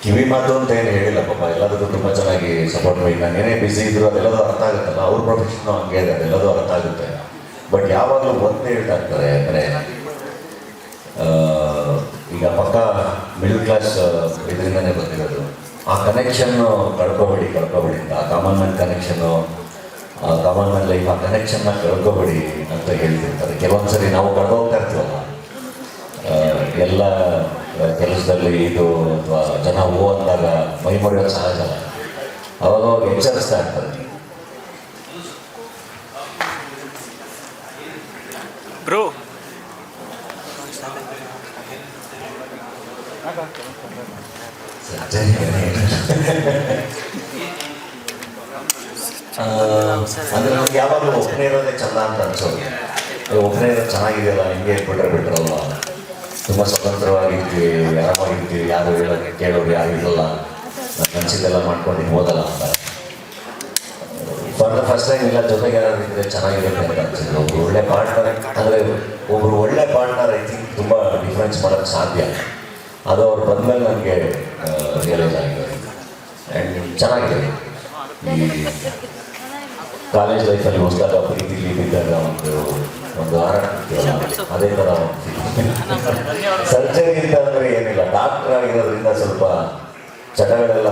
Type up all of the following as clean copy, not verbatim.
ಕಿವಿ ಮಾತು ಅಂತ ಏನು ಹೇಳಿಲ್ಲ ಪಾಪ, ಎಲ್ಲದಕ್ಕೂ ತುಂಬ ಚೆನ್ನಾಗಿ ಸಪೋರ್ಟ್ ಮಾಡಿ. ನಾನು ಏನೇ ಬಿಸಿ ಇದ್ರು ಅದೆಲ್ಲದೂ ಅರ್ಥ ಆಗುತ್ತಲ್ಲ, ಅವ್ರ ಪ್ರೊಫೆಷನ್ನು ಹಂಗೆ ಇದೆ, ಅದೆಲ್ಲದೂ ಅರ್ಥ ಆಗುತ್ತೆ. ಬಟ್ ಯಾವಾಗಲೂ ಒಂದೇ ಹೇಳ್ತಾ ಇರ್ತಾರೆ ಅಂದರೆ, ಈಗ ಪಕ್ಕ ಮಿಡಲ್ ಕ್ಲಾಸ್ ಇದರಿಂದನೇ ಬಂದಿರೋದು, ಆ ಕನೆಕ್ಷನ್ನು ಕಳ್ಕೊಬೇಡಿ ಅಂತ, ಆ common man connection, common man life, ಆ ಕನೆಕ್ಷನ್ನ ಕಳ್ಕೊಬೇಡಿ ಅಂತ ಹೇಳ್ತಿರ್ತಾರೆ. ಕೆಲವೊಂದ್ಸರಿ ನಾವು ಕಳ್ಕೋಗ್ತಾ ಇರ್ತೀವಲ್ಲ ಎಲ್ಲ ಕೆಲಸದಲ್ಲಿ, ಇದು ಅಥವಾ ಜನ ಹೂ ಅಂದಾಗ ಮೈ ಮುರಿಯೋದು ಸಹಜ, ಅವಾಗ ಎಚ್ಚರಿಸ್ತಾ ಇರ್ತಾರೆ. ಬ್ರೋ ಅಂದರೆ ನಮ್ಗೆ ಯಾವಾಗಲೂ ಒಬ್ಬನೇ ಇರೋದೇ ಚಂದ ಅಂತ ಅನ್ಸೋದು. ಒಬ್ಬನೇ ಇರೋದು ಚೆನ್ನಾಗಿದೆಯಲ್ಲ, ಹಿಂಗೆ ಬಿಟ್ರಲ್ವ, ತುಂಬ ಸ್ವತಂತ್ರವಾಗಿರ್ತೀವಿ, ಆರಾಮಾಗಿರ್ತೀವಿ, ಯಾರು ಹೇಳೋಕ್ಕೆ ಕೇಳೋರು ಯಾರು ಇರಲ್ಲ, ಅನಿಸಿದ್ದೆಲ್ಲ ಮಾಡ್ಕೊಂಡು ಹೋದಲ್ಲ ಅಂತ. ಫಾರ್ ದ ಫಸ್ಟ್ ಟೈಮ್ ಇಲ್ಲ ಜೊತೆಗೆ ಯಾರು ಇದ್ದರೆ ಚೆನ್ನಾಗಿರುತ್ತೆ ಅಂತ ಅನ್ಸಿದ್ರು. ಒಬ್ರು ಒಳ್ಳೆ ಪಾರ್ಟ್ನರ್ ಅಂದರೆ, ಒಬ್ಬರು ಒಳ್ಳೆ ಪಾರ್ಟ್ನರ್ ಐ ಥಿಂಕ್ ತುಂಬ ಡಿಫ್ರೆನ್ಸ್ ಮಾಡೋಕ್ಕೆ ಸಾಧ್ಯ. ಅದು ಅವ್ರು ಬಂದಮೇಲೆ ನನಗೆ ರಿಯಲೈಸ್ ಆಗಿದೆ. ಆ್ಯಂಡ್ ಚೆನ್ನಾಗಿದೆ. ಈ ಕಾಲೇಜ್ ಲೈಫಲ್ಲಿ ಹೊಸದಾದ ಪ್ರೀತಿಲಿ ಬಿದ್ದಾಗ ಒಂದು ಆರಾಡ್ತೀವಲ್ಲ, ಅದೇ ಥರ ಸರ್ಜರಿಗಿಂತ ಅಂದರೆ ಏನಿಲ್ಲ, ಡಾಕ್ಟರ್ ಆಗಿರೋದ್ರಿಂದ ಸ್ವಲ್ಪ ಚಟಗಳೆಲ್ಲ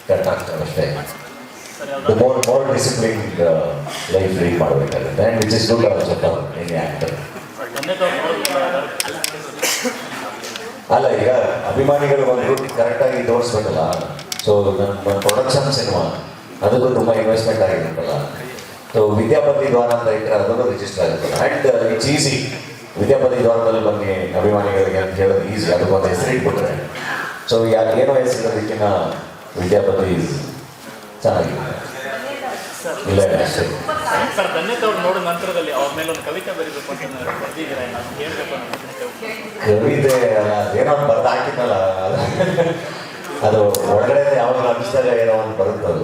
ಕಟ್ ಆಗ್ತವೆ ಅಷ್ಟೇ. ಮೋರ್ ಡಿಸಿಪ್ಲಿನ್ ಲೈಫ್ ಲೀಡ್ ಮಾಡಬೇಕಾಗುತ್ತೆ. And which is good also for any actor. ಅಲ್ಲ, ಈಗ ಅಭಿಮಾನಿಗಳು ಬಂದು ಕರೆಕ್ಟಾಗಿ ತೋರಿಸ್ಬೇಕಲ್ಲ. ಸೊ ನನ್ನ ಪ್ರೊಡಕ್ಷನ್ ಸಿನಿಮಾ ಅದಕ್ಕೂ ತುಂಬ ಇನ್ವೆಸ್ಟ್ಮೆಂಟ್ ಆಗಿರುತ್ತಲ್ಲ. ಸೊ ವಿದ್ಯಾಪತಿ ದ್ವಾರ ಅಂತ ಇಟ್ಟರೆ ಅದನ್ನು ರಿಜಿಸ್ಟರ್ ಆಗುತ್ತೆ. And it's easy. ವಿದ್ಯಾಪತಿ ದ್ವಾರದಲ್ಲಿ ಬನ್ನಿ ಅಭಿಮಾನಿಗಳಿಗೆ ಅಂತ ಹೇಳೋದು ಈಸಿ. ಅದಕ್ಕೊಂದು ಹೆಸರು ಇಟ್ಬಿಟ್ರೆ, ಸೊ ಏನೋ ಹೆಸರಿರೋದಕ್ಕಿಂತ ವಿದ್ಯಾಪತಿ ಚೆನ್ನಾಗಿದೆ. ಇಲ್ಲ ಅಷ್ಟೇ ಸರ್. ಧನ್ಯತೆ ಅವ್ರು ನೋಡಿದ ನಂತರದಲ್ಲಿ ಅವ್ರ ಮೇಲೆ ಒಂದು ಕವಿತೆ ಬರೀಬೇಕು ಅಂತ ಬರ್ದಿದ್ದೀರಾ, ಹೇಳ್ಬೇಕು ಕವಿತೆ ಏನೋ ಬರ್ದು ಹಾಕಿದ್ನಲ್ಲ, ಅದು ಒಳಗಡೆ ಯಾವಾಗ ಅನಿಸಿದಾಗ ಏನೋ ಒಂದು ಬರುತ್ತೆ. ಅದು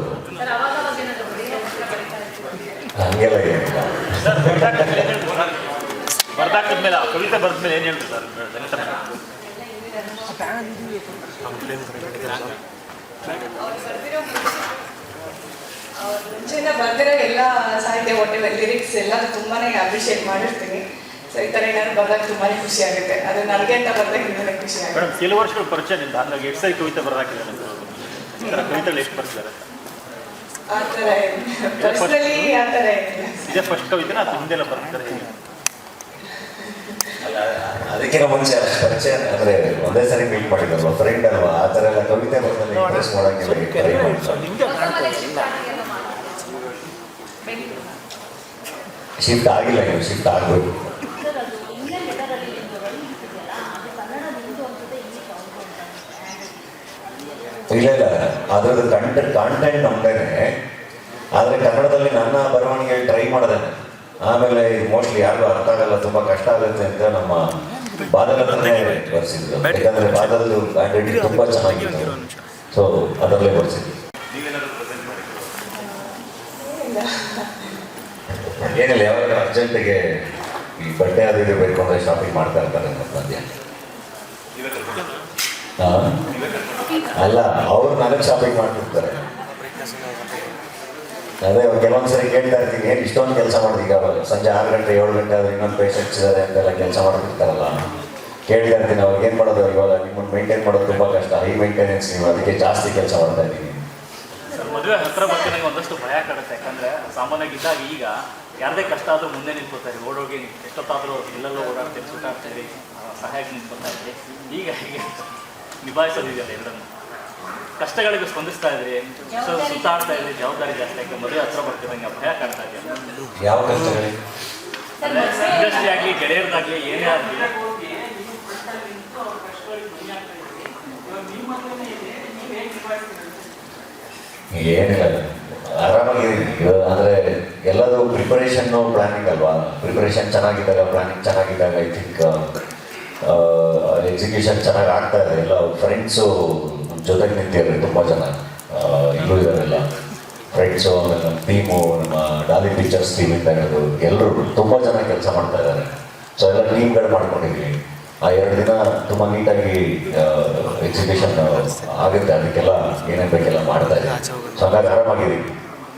ಹಂಗೆಲ್ಲ ಏನಿಲ್ಲ. ಬರ್ದಾಕಿದ್ಮೇಲೆ ಆ ಕವಿತೆ ಬರೆದ್ಮೇಲೆ ಏನು ಹೇಳ್ತೀವಿ ಸರ್ ಧನ್ಯತೆ? ಮುಂಚೆಯಿಂದ ಬರ್ದಿರೋ ಎಲ್ಲ ಸಾಹಿತ್ಯ, ಒಟ್ಟೆ ಲಿರಿಕ್ಸ್ ಎಲ್ಲ ತುಂಬಾ ಅಪ್ರಿಷಿಯೇಟ್ ಮಾಡಿರ್ತೀನಿ. ಸೊ ಈ ಥರ ಏನಾದ್ರು ಬರ್ದಾಗ ತುಂಬಾ ಖುಷಿ ಆಗುತ್ತೆ. ಅದು ನನಗೆ ಅಂತ ಬರ್ದಾಗ ಇನ್ನೂ ಖುಷಿ ಆಗುತ್ತೆ. ಮೇಡಮ್, ಕೆಲವು ವರ್ಷಗಳ ಪರಿಚಯದಿಂದ ಹಾಗಾಗಿ ಎಷ್ಟು ಸರಿ ಕವಿತೆ ಬರ್ದಾಕಿದ್ದಾರೆ ಈ ಥರ ಕವಿತೆಗಳು ಎಷ್ಟು ಬರ್ತಿದ್ದಾರೆ? ಆ ಥರ ಪರ್ಸ್ನಲಿ ಆ ಥರ ಏನಿಲ್ಲ. ಇದೇ ಫಸ್ಟ್ ಕವಿತೆನ ಅದು ಹಿಂದೆಲ್ಲ ಬರ್ತಾರೆ? ಅದಕ್ಕಿಂತ ಮುಂಚೆ ಪರಿಚಯ ಅಂದರೆ ಒಂದೇ ಸರಿ ಮೀಟ್ ಮಾಡಿದ್ರಲ್ವ, ಫ್ರೆಂಡ್ ಅಲ್ವಾ, ಆ ಥರ ಎಲ್ಲ ಕವಿತೆ ಬರ್ತದೆ ಇಂಪ್ರೆಸ್ ಮಾಡೋಂಗಿಲ್ಲ. ಶಿಫ್ಟ್ ಆಗಿಲ್ಲ, ನೀವು ಶಿಫ್ಟ್ ಆಗಬೇಕು. ಇಲ್ಲ ಅದರದ್ದು ಕಾಂಟೆಂಟ್ ನಮ್ದೇನೆ, ಆದರೆ ಕನ್ನಡದಲ್ಲಿ ನನ್ನ ಬರವಣಿಗೆ ಟ್ರೈ ಮಾಡಿದ್ದೇನೆ. ಆಮೇಲೆ ಮೋಸ್ಟ್ಲಿ ಯಾರಿಗೂ ಅರ್ಥ ಆಗಲ್ಲ, ತುಂಬ ಕಷ್ಟ ಆಗುತ್ತೆ ಅಂತ ನಮ್ಮ ಬಾದಲತ್ರನೇ ಬರ್ಸಿದ್ರು. ಯಾಕಂದರೆ ಬಾದಲದು ಹ್ಯಾಂಡ್ ತುಂಬ ಚೆನ್ನಾಗಿತ್ತು. ಸೊ ಅದರಲ್ಲೇ ಬರ್ಸಿದ್ವಿ. ಏನಿಲ್ಲ, ಯಾವಾಗ ಅರ್ಜೆಂಟಿಗೆ ಈ ಬಟ್ಟೆ ಅದು ಇದು ಬೇಕು ಅಂದರೆ ಶಾಪಿಂಗ್ ಮಾಡ್ತಾ ಇರ್ತಾರೆ ಮಧ್ಯ. ಅಲ್ಲ, ಅವ್ರು ನನಗೆ ಶಾಪಿಂಗ್ ಮಾಡ್ತಿರ್ತಾರೆ. ಅದೇ ಕೆಲವೊಂದ್ಸರಿ ಕೇಳ್ತಾ ಇರ್ತೀನಿ, ಏನು ಇಷ್ಟೊಂದು ಕೆಲಸ ಮಾಡಿದೀಗ, ಸಂಜೆ 6 ಗಂಟೆ 7 ಗಂಟೆ ಆದ್ರೆ ಇನ್ನೊಂದು ಪೇಷಂಟ್ಸ್ ಇದ್ದಾರೆ ಅಂತೆಲ್ಲ ಕೆಲಸ ಮಾಡ್ತಿರ್ತಾರಲ್ಲ. ಕೇಳ್ತಾ ಇರ್ತೀನಿ, ಅವಾಗ ಏನು ಮಾಡೋದು, ಇವಾಗ ನಿಮ್ಮನ್ನು ಮೇಂಟೈನ್ ಮಾಡೋದು ತುಂಬ ಕಷ್ಟ, ಹೈ ಮೇಂಟೆನೆನ್ಸ್ ನೀವು, ಅದಕ್ಕೆ ಜಾಸ್ತಿ ಕೆಲಸ ಮಾಡ್ತಾ ಇದ್ದೀನಿ. ಮದುವೆ ಹತ್ರ ಬರ್ತೀನಿ ಒಂದಷ್ಟು ಭಯ ಕಾಡುತ್ತೆ. ಯಾಕಂದರೆ ಸಾಮಾನ್ಯವಾಗಿ ಇದ್ದಾಗ ಈಗ ಯಾರದೇ ಕಷ್ಟ ಆದರೂ ಮುಂದೆ ನಿಂತ್ಕೊತಾರೆ, ಓಡೋಗಿ ಎಷ್ಟೊತ್ತಾದರೂ ಎಲ್ಲೆಲ್ಲೋ ಓಡಾಡ್ತೀರಿ, ಸುತ್ತಾಡ್ತೀರಿ, ಸಹಾಯಕ್ಕೆ ನಿಂತ್ಕೊತಾ ಇದ್ರಿ. ಈಗ ಹೀಗೆ ನಿಭಾಯಿಸೋದಿದೆಯಲ್ಲ ಎರಡನ್ನು, ಕಷ್ಟಗಳಿಗೆ ಸ್ಪಂದಿಸ್ತಾ ಇದ್ರಿ, ಸುತ್ತಾಡ್ತಾ ಇದ್ರಿ, ಜವಾಬ್ದಾರಿ ಜಾಸ್ತಿ ಆಗಿ ಮದುವೆ ಹತ್ರ ಬರ್ತಿದ್ದಂಗೆ ಭಯ ಕಾಡ್ತಾ ಇದೆಯಲ್ಲ. ಯಾವ ಕಷ್ಟಗಳಿಗೆ? ಇಂಡಸ್ಟ್ರಿ ಆಗಲಿ, ಗೆಳೆಯರದಾಗಲಿ, ಏನೇ ಆಗಲಿ. ಏನಿಲ್ಲ, ಆರಾಮಾಗಿದ್ದೀನಿ. ಅಂದರೆ ಎಲ್ಲದೂ ಪ್ರಿಪರೇಷನ್ನು ಪ್ಲ್ಯಾನಿಂಗ್ ಅಲ್ವಾ. ಪ್ರಿಪರೇಷನ್ ಚೆನ್ನಾಗಿದ್ದಾಗ, ಪ್ಲ್ಯಾನಿಂಗ್ ಚೆನ್ನಾಗಿದ್ದಾಗ ಐ ಥಿಂಕ್ ಎಕ್ಸಿಕ್ಯೂಷನ್ ಚೆನ್ನಾಗಿ ಆಗ್ತಾ ಇದೆ. ಎಲ್ಲ ಫ್ರೆಂಡ್ಸು ನಮ್ಮ ಜೊತೆಗೆ ನಿಂತಿದ್ದಾರೆ, ತುಂಬ ಜನ ಇಲ್ಲೂ ಇದ್ದಾರೆಲ್ಲ ಫ್ರೆಂಡ್ಸು. ಆಮೇಲೆ ನಮ್ಮ ಟೀಮು, ನಮ್ಮ ಡಾಲಿ ಪಿಕ್ಚರ್ಸ್ ಟೀಮಿಂದ ಹಿಡಿದು ಎಲ್ಲರೂ ತುಂಬ ಜನ ಕೆಲಸ ಮಾಡ್ತಾ ಇದ್ದಾರೆ. ಸೊ ಎಲ್ಲ ಟೀಮ್ಗಳು ಮಾಡ್ಕೊಂಡಿದ್ವಿ. ಆ 2 ದಿನ ತುಂಬ ನೀಟಾಗಿ ಎಕ್ಸಿಬಿಷನ್ ಆಗುತ್ತೆ. ಅದಕ್ಕೆಲ್ಲ ಏನೇನು ಬೇಕೆಲ್ಲ ಮಾಡ್ತಾ ಇದ್ದೀವಿ. ಸೊ ಹಾಗಾಗಿ ಆರಾಮಾಗಿದ್ದೀವಿ.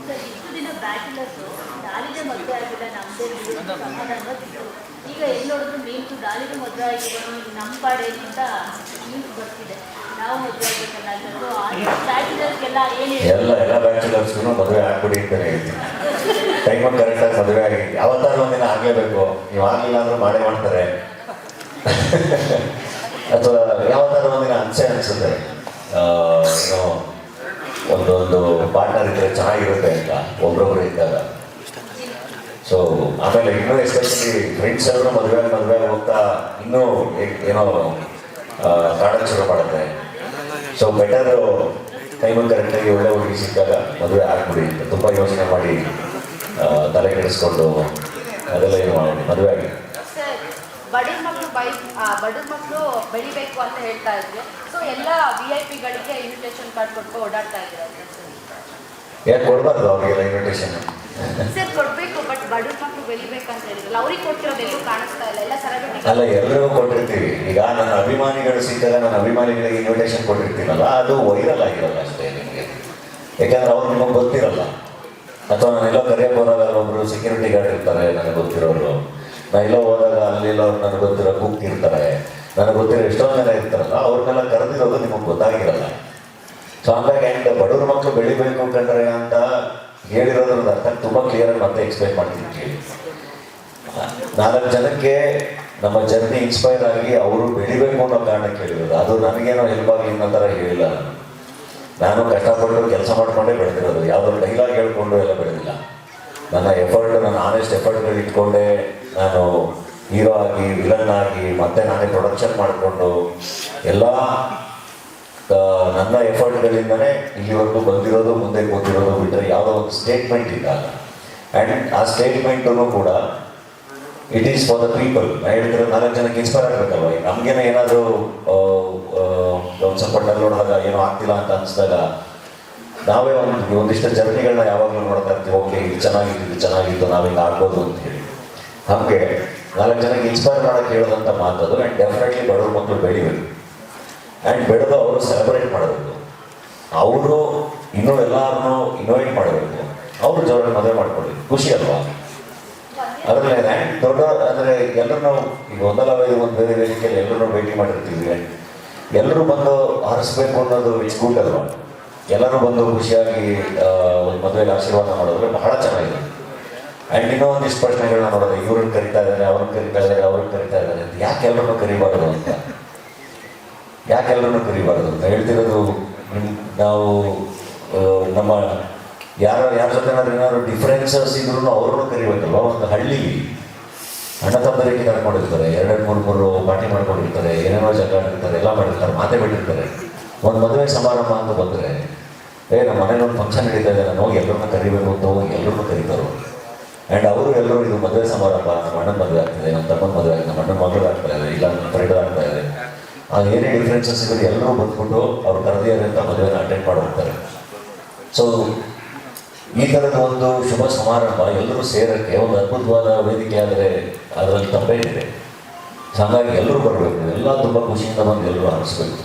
ಸರ್, ಇಷ್ಟು ದಿನ ಬ್ಯಾಚುಲರ್ಸು ಡಾಲಿಗೆ ಮದುವೆ ಆಗಿಲ್ಲ, ನಮ್ಮದೇ ಸಮಾಧಾನವಾಗಿತ್ತು. ಈಗ ಎಲ್ಲಿ ನೋಡಿದ್ರು ನೀನು ಡಾಲಿಗೆ ಮದುವೆ ಆಗಿರೋನು ನಮ್ಮ ಪಾಡೆ ಅಂತ ನ್ಯೂಸ್ ಬರ್ತಿದೆ. ನಾವು ಮದುವೆ ಆಗಬೇಕಲ್ಲ ಅನ್ನೋದು ಬ್ಯಾಚುಲರ್ಸ್ಗೆಲ್ಲ ಏನು ಎಲ್ಲ ಬ್ಯಾಚುಲರ್ಸ್ಗೂ ಮದುವೆ ಆಗ್ಬಿಡಿ ಅಂತಲೇ ಹೇಳ್ತೀನಿ. ಟೈಮಲ್ಲಿ ಕರೆಕ್ಟಾಗಿ ಮದುವೆ ಆಗಿ ಯಾವತ್ತಾದ್ರೂ ಒಂದಿನ ಆಗಲೇಬೇಕು. ನೀವು ಆಗಲಿಲ್ಲ ಅಂದ್ರೂ ಮಾಡೇ ಮಾಡ್ತಾರೆ. ಅಥವಾ ಯಾವತ್ತಾದ್ರೂ ಒಂದಿನ ಅನ್ಸುತ್ತೆ ಏನೋ ಒಂದೊಂದು ಪಾರ್ಟ್ನರ್ ಇದ್ದರೆ ಚೆನ್ನಾಗಿರುತ್ತೆ ಅಂತ ಒಬ್ರೊಬ್ರು ಇದ್ದಾಗ. ಸೊ ಆಮೇಲೆ ಇನ್ನೂ ಎಸ್ಪೆಷಲಿ ಫ್ರೆಂಡ್ಸ್ ಎಲ್ಲರೂ ಮದುವೆ ಹೋಗ್ತಾ ಇನ್ನೂ ಏನೋ ಕಾಡಕ್ಕೆ ಶುರು ಮಾಡುತ್ತೆ. ಸೊ ಬೆಟರ್ ಟೈಮಲ್ಲಿ ಕರೆಕ್ಟಾಗಿ ಒಳ್ಳೆ ಹುಡುಗಿ ಸಿಕ್ಕಾಗ ಮದುವೆ ಆಗ್ಬಿಡಿ ಅಂತ ತುಂಬ ಯೋಚನೆ ಮಾಡಿ ತಲೆ ಕೆಡಿಸ್ಕೊಂಡು ಅದೆಲ್ಲ ಏನು ಮಾಡಿ ಮದುವೆ ಆಗಿ. ಸರ್, ಬಡವ್ರ ಮಕ್ಕಳು ಬೆಳಿಬೇಕು ಅಂತ ಹೇಳ್ತಾ ಇದ್ರು. ಸೊ ಎಲ್ಲ VIP ಗಳಿಗೆ ಇನ್ವಿಟೇಷನ್ ಕಾರ್ಡ್ ಕೊಟ್ಟು ಓಡಾಡ್ತಾ ಇದ್ದಾರೆ. ಯಾಕೆ ಕೊಡಬಾರ್ದು ಅವ್ರಿಗೆಲ್ಲ ಇನ್ವಿಟೇಷನ್? ಸರ್ ಕೊಡ್ಬೇಕು, ಬಟ್ ಬಡವ್ರ ಮಕ್ಕಳು ಬೆಳಿಬೇಕಂತ ಹೇಳಿದ್ರಲ್ಲ, ಅವ್ರಿಗೆ ಕೊಟ್ಟಿರೋದು ಎಲ್ಲೂ ಕಾಣಿಸ್ತಾ ಇಲ್ಲ. ಎಲ್ಲ ಸೆಲೆಬ್ರಿಟಿ ಅಲ್ಲ, ಎಲ್ಲರಿಗೂ ಕೊಟ್ಟಿರ್ತೀವಿ. ಈಗ ನನ್ನ ಅಭಿಮಾನಿಗಳು ಸಿಕ್ಕಾಗ ನನ್ನ ಅಭಿಮಾನಿಗಳಿಗೆ ಇನ್ವಿಟೇಷನ್ ಕೊಟ್ಟಿರ್ತೀನಲ್ಲ, ಅದು ವೈರಲ್ ಆಗಿರಲ್ಲ ಅಷ್ಟೇ ನಿಮಗೆ. ಯಾಕೆಂದ್ರೆ ಅವ್ರು ನಿಮಗೆ ಗೊತ್ತಿರಲ್ಲ. ಅಥವಾ ನಾನೆಲ್ಲೋ ಕರೆಯೋಕೆ ಹೋದಾಗ ಒಬ್ಬರು ಸೆಕ್ಯೂರಿಟಿ ಗಾರ್ಡ್ ಇರ್ತಾರೆ ನನಗೆ ಗೊತ್ತಿರೋರು. ನಾನು ಎಲ್ಲೋ ಹೋದಾಗ ಅಲ್ಲೆಲ್ಲೋ ನನಗೆ ಗೊತ್ತಿರೋ ಕುಕ್ ಇರ್ತಾರೆ, ನನಗೆ ಗೊತ್ತಿರೋ ಎಷ್ಟೊಂದು ಜನ ಇರ್ತಾರಲ್ಲ, ಅವ್ರನ್ನೆಲ್ಲ ಕರೆದಿರೋದು ನಿಮಗೆ ಗೊತ್ತಾಗಿರಲ್ಲ. ಸೊ ಹಂಗಾಗಿ ಆ್ಯಂಡ್ ಬಡವ್ರ ಮಕ್ಕಳು ಬೆಳಿಬೇಕು ಕಂಡ್ರೆ ಅಂತ ಹೇಳಿರೋದ್ರದ್ದು ಅರ್ಥ ತುಂಬ ಕ್ಲಿಯರಾಗಿ ಮತ್ತೆ ಎಕ್ಸ್ಪ್ಲೈನ್ ಮಾಡ್ತೀನಿ ಕೇಳಿ. 4 ಜನಕ್ಕೆ ನಮ್ಮ ಜರ್ನಿ ಇನ್ಸ್ಪೈರ್ ಆಗಿ ಅವರು ಬೆಳಿಬೇಕು ಅನ್ನೋ ಕಾರಣಕ್ಕೆ ಹೇಳಿರೋದು. ಅದು ನನಗೇನೋ ಹೆಲ್ಪ್ ಆಗಲಿ ಅನ್ನೋ ಥರ ಹೇಳಿಲ್ಲ. ನಾನು ಕಷ್ಟಪಟ್ಟು ಕೆಲಸ ಮಾಡಿಕೊಂಡೇ ಬೆಳೆದಿರೋದು. ಯಾವುದೋ ಡೈಲಾಗ್ ಹೇಳ್ಕೊಂಡು ಎಲ್ಲ ಬೆಳೆದಿಲ್ಲ. ನನ್ನ ಎಫರ್ಟ್, ನನ್ನ ಆನೆಸ್ಟ್ ಎಫರ್ಟ್ಗಳು ಇಟ್ಕೊಂಡೆ ನಾನು ಹೀರೋ ಆಗಿ, ವಿಲನ್ ಆಗಿ, ಮತ್ತೆ ನಾನೇ ಪ್ರೊಡಕ್ಷನ್ ಮಾಡಿಕೊಂಡು ಎಲ್ಲ ನನ್ನ ಎಫರ್ಟ್ಗಳಿಂದನೇ ಇಲ್ಲಿವರೆಗೂ ಬಂದಿರೋದು, ಮುಂದೆ ಕೂತಿರೋದು ಬಿಟ್ಟರೆ ಯಾವುದೋ ಒಂದು ಸ್ಟೇಟ್ಮೆಂಟ್ ಇದ್ದಾಗ. ಆ್ಯಂಡ್ ಆ ಸ್ಟೇಟ್ಮೆಂಟೂ ಕೂಡ it is for the people. ನಾನು ಹೇಳ್ತಿರೋ 4 ಜನಕ್ಕೆ ಇನ್ಸ್ಪೈರ್ ಆಗಬೇಕಲ್ವ. ನಮಗೇನೋ ಏನಾದರೂ ಒಂದು ಸ್ವಲ್ಪ ಡಲ್ ನೋಡಿದಾಗ ಏನೋ ಆಗ್ತಿಲ್ಲ ಅಂತ ಅನಿಸಿದಾಗ ನಾವೇ ಒಂದಿಷ್ಟು ಜರ್ನಿಗಳನ್ನ ಯಾವಾಗಲೂ ನೋಡ್ತಾ ಇರ್ತೀವಿ. ಓಕೆ, ಇದು ಚೆನ್ನಾಗಿತ್ತು, ನಾವಿಂಗ ಆಗ್ಬೋದು ಅಂತ ಹೇಳಿ. ಹಾಗೆ 4 ಜನಕ್ಕೆ ಇನ್ಸ್ಪೈರ್ ಮಾಡೋಕ್ಕೆ ಹೇಳೋದಂಥ ಮಾತದು. ಆ್ಯಂಡ್ ಡೆಫಿನೆಟ್ಲಿ ಬಡವ್ರ ಮಕ್ಕಳು ಬೆಳಿಬೇಕು. ಆ್ಯಂಡ್ ಬೆಳೆದು ಅವರು ಸೆಲೆಬ್ರೇಟ್ ಮಾಡಬೇಕು. ಅವರು ಇನ್ನೂ ಎಲ್ಲರನ್ನೂ ಇನ್ವೈಟ್ ಮಾಡಬೇಕು. ಅವರು ಜೋರಾಗಿ ಮದುವೆ ಮಾಡ್ಕೊಳ್ಳಿ, ಖುಷಿ ಅಲ್ವಾ? ಅದರಲ್ಲಿ ಆ್ಯಂಡ್ ದೊಡ್ಡ ಅಂದರೆ ಎಲ್ಲರೂ ಈಗ ಒಂದಲ್ಲ ಒಂದು ಬೇರೆ ವೇದಿಕೆಯಲ್ಲಿ ಎಲ್ಲರೂ ಭೇಟಿ ಮಾಡಿರ್ತೀವಿ. ಎಲ್ಲರೂ ಬಂದು ಹರಿಸ್ಬೇಕು ಅನ್ನೋದು ಇಟ್ಸ್ ಗುಡ್ ಅಲ್ವಾ? ಎಲ್ಲರೂ ಬಂದು ಖುಷಿಯಾಗಿ ಒಂದು ಮದುವೆಗೆ ಆಶೀರ್ವಾದ ಮಾಡಿದ್ರೆ ಬಹಳ ಚೆನ್ನಾಗಿದೆ. ಆ್ಯಂಡ್ ಇನ್ನೂ ಒಂದಿಷ್ಟು ಪ್ರಶ್ನೆಗಳನ್ನ ನೋಡೋದು, ಇವ್ರನ್ನ ಕರಿತಾ ಇದ್ದಾರೆ, ಅವ್ರನ್ನ ಕರಿತಾ ಇದ್ದಾರೆ, ಅವ್ರನ್ನ ಕರಿತಾ ಇದ್ದಾರೆ ಅಂತ. ಯಾಕೆ ಎಲ್ಲರನ್ನೂ ಕರಿಬಾರ್ದು ಅಂತ? ಯಾಕೆ ಎಲ್ಲರನ್ನೂ ಕರಿಬಾರ್ದು ಅಂತ ಹೇಳ್ತಿರೋದು. ನಾವು ನಮ್ಮ ಯಾರ ಜೊತೆ ಏನಾದ್ರು ಡಿಫ್ರೆನ್ಸಸ್ ಇದ್ರೂ ಅವ್ರನ್ನೂ ಕರಿಬೇಕಲ್ವ. ಒಂದು ಹಳ್ಳಿಲಿ ಅಣ್ಣ ತಮ್ಮರಿಗೆ ಕರ್ಕೊಂಡಿರ್ತಾರೆ, 2-3 ಪಾರ್ಟಿ ಮಾಡ್ಕೊಂಡಿರ್ತಾರೆ, ಏನೇನೋ ಜಗಳ ಆಡಿರ್ತಾರೆ, ಎಲ್ಲ ಮಾಡಿರ್ತಾರೆ, ಮಾತೇ ಬಿಟ್ಟಿರ್ತಾರೆ. ಒಂದು ಮದುವೆ ಸಮಾರಂಭ ಅಂತ ಬಂದರೆ, ನಮ್ಮ ಮನೇಲಿ ಒಂದು ಫಂಕ್ಷನ್ ನಡೀತಾ ಇದೆ, ನಾನು ಹೋಗಿ ಎಲ್ಲರನ್ನ ಕರಿಬೇಕು ಅಂತ ಹೋಗಿ ಎಲ್ಲರನ್ನೂ ಕರೀತಾರೆ. ಆ್ಯಂಡ್ ಅವರು ಎಲ್ಲರೂ ಇದು ಮದುವೆ ಸಮಾರಂಭ, ನಮ್ಮ ಅಣ್ಣನ ಮದುವೆ ಆಗ್ತಿದೆ, ನಮ್ಮ ತಮ್ಮನ ಮದುವೆ ಆಗಿದೆ, ನಮ್ಮ ಅಣ್ಣನ ಮಗಳು ಆಗ್ತಾ ಇದೆ, ಇಲ್ಲ ನಮ್ಮ ಫ್ರೆಂಡ್ ಆಗ್ತಾ ಇದೆ, ಅದು ಏನೇ ಡಿಫ್ರೆನ್ಸಸ್ ಇದ್ರೆ ಎಲ್ಲರೂ ಬಂದ್ಬಿಟ್ಟು ಅವ್ರು ಕರೆದಿದ್ದಾರೆ ಅಂತ ಮದುವೆನ ಅಟೆಂಡ್ ಮಾಡಿ ಹೋಗ್ತಾರೆ. ಸೊ ಈ ಥರದ ಒಂದು ಶುಭ ಸಮಾರಂಭ ಎಲ್ಲರೂ ಸೇರೋಕ್ಕೆ ಒಂದು ಅದ್ಭುತವಾದ ವೇದಿಕೆ ಆದರೆ ಅದರಲ್ಲಿ ತಪ್ಪೇ ಇದೆ. ಹಾಗಾಗಿ ಎಲ್ಲರೂ ಬರಬೇಕು, ಎಲ್ಲ ತುಂಬ ಖುಷಿಯಿಂದ ಬಂದು ಎಲ್ಲರೂ ಹರಿಸ್ಬೇಕು.